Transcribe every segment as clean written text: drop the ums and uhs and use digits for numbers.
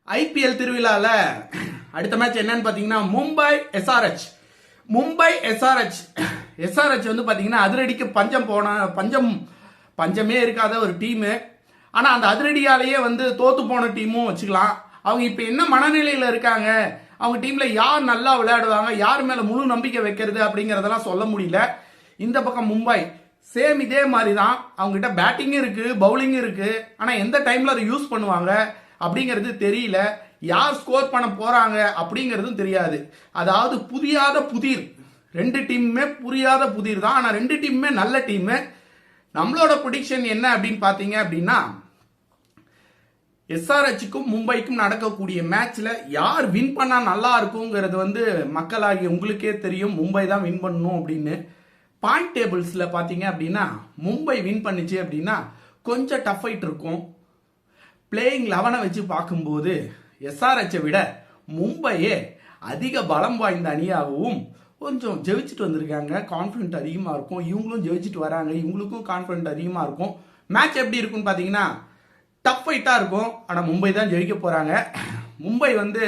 IPL திருவிழால அடுத்த match என்னன்னு பாத்தீங்கன்னா Mumbai SRH. Mumbai SRH SRH வந்து பாத்தீங்கன்னா அதிரடிக்கு பஞ்சமே இருக்காத ஒரு டீமு. ஆனா அந்த அதிரடியாலேயே வந்து தோத்து போன டீமும் வச்சுக்கலாம். அவங்க இப்ப என்ன மனநிலையில இருக்காங்க, அவங்க டீம்ல யார் நல்லா விளையாடுவாங்க, யார் மேல முழு நம்பிக்கை வைக்கிறது அப்படிங்கறதெல்லாம் சொல்ல முடியல. இந்த பக்கம் மும்பை சேம் இதே மாதிரி தான். அவங்க கிட்ட பேட்டிங் இருக்கு, பவுலிங் இருக்கு. ஆனா எந்த டைம்ல அதை யூஸ் பண்ணுவாங்க அப்படிங்கிறது தெரியல. யார் ஸ்கோர் பண்ண போறாங்க அப்படிங்கிறதும் தெரியாது. அதாவது புரியாத புதிர். ரெண்டு டீமுமே புரியாத புதிர் தான். ஆனா ரெண்டு டீமுமே நல்ல டீம். நம்மளோட ப்ரெடிக்ஷன் என்ன அப்படின்னு பாத்தீங்க அப்படின்னா, எஸ்ஆர்எச்சுக்கும் மும்பைக்கும் நடக்கக்கூடிய மேட்ச்ல யார் வின் பண்ணா நல்லா இருக்குங்கிறது வந்து மக்களாகிய உங்களுக்கே தெரியும். மும்பை தான் வின் பண்ணணும் அப்படின்னு. பாயிண்ட் டேபிள்ஸ்ல பாத்தீங்க அப்படின்னா மும்பை வின் பண்ணுச்சு அப்படின்னா கொஞ்சம் டஃப் ஃபைட் இருக்கும். பிளேயிங் 11 வச்சு பார்க்கும்போது எஸ்ஆர்எச்சை விட மும்பையே அதிக பலம் வாய்ந்த அணியாகவும் கொஞ்சம் ஜெயிச்சுட்டு வந்திருக்காங்க. கான்ஃபிடென்ட் அதிகமாக இருக்கும். இவங்களும் ஜெயிச்சுட்டு வராங்க, இவங்களுக்கும் கான்ஃபிடென்ட் அதிகமாக இருக்கும். மேட்ச் எப்படி இருக்குன்னு பார்த்தீங்கன்னா டஃப் ஃபைட்டாக இருக்கும். ஆனால் மும்பை தான் ஜெயிக்க போகிறாங்க. மும்பை வந்து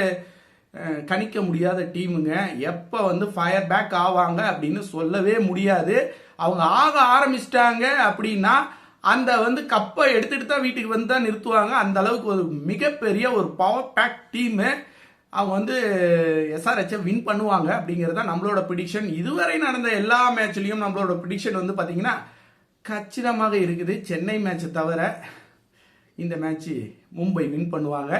கணிக்க முடியாத டீமுங்க. எப்போ வந்து ஃபயர் பேக் ஆவாங்க அப்படின்னு சொல்லவே முடியாது. அவங்க ஆக ஆரம்பிச்சிட்டாங்க அப்படின்னா அந்த வந்து கப்பை எடுத்துட்டு தான் வீட்டுக்கு வந்து தான் நிறுத்துவாங்க. அந்த அளவுக்கு ஒரு மிகப்பெரிய ஒரு பவர் பேக் டீமு. அவங்க வந்து எஸ்ஆர்எச்சை வின் பண்ணுவாங்க அப்படிங்கிறது தான் நம்மளோட ப்ரெடிக்ஷன். இதுவரை நடந்த எல்லா மேட்ச்லையும் நம்மளோட ப்ரெடிக்ஷன் வந்து பார்த்தீங்கன்னா கச்சிதமாக இருக்குது. சென்னை மேட்சை தவிர இந்த மேட்ச் மும்பை வின் பண்ணுவாங்க.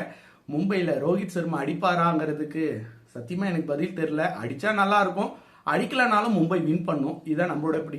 மும்பையில் ரோஹித் சர்மா அடிப்பாராங்கிறதுக்கு சத்தியமாக எனக்கு பதில் தெரியல. அடித்தா நல்லா இருக்கும், அடிக்கலனாலும் மும்பை வின் பண்ணும். இதுதான் நம்மளோட ப்ரெடிக்ஷன்.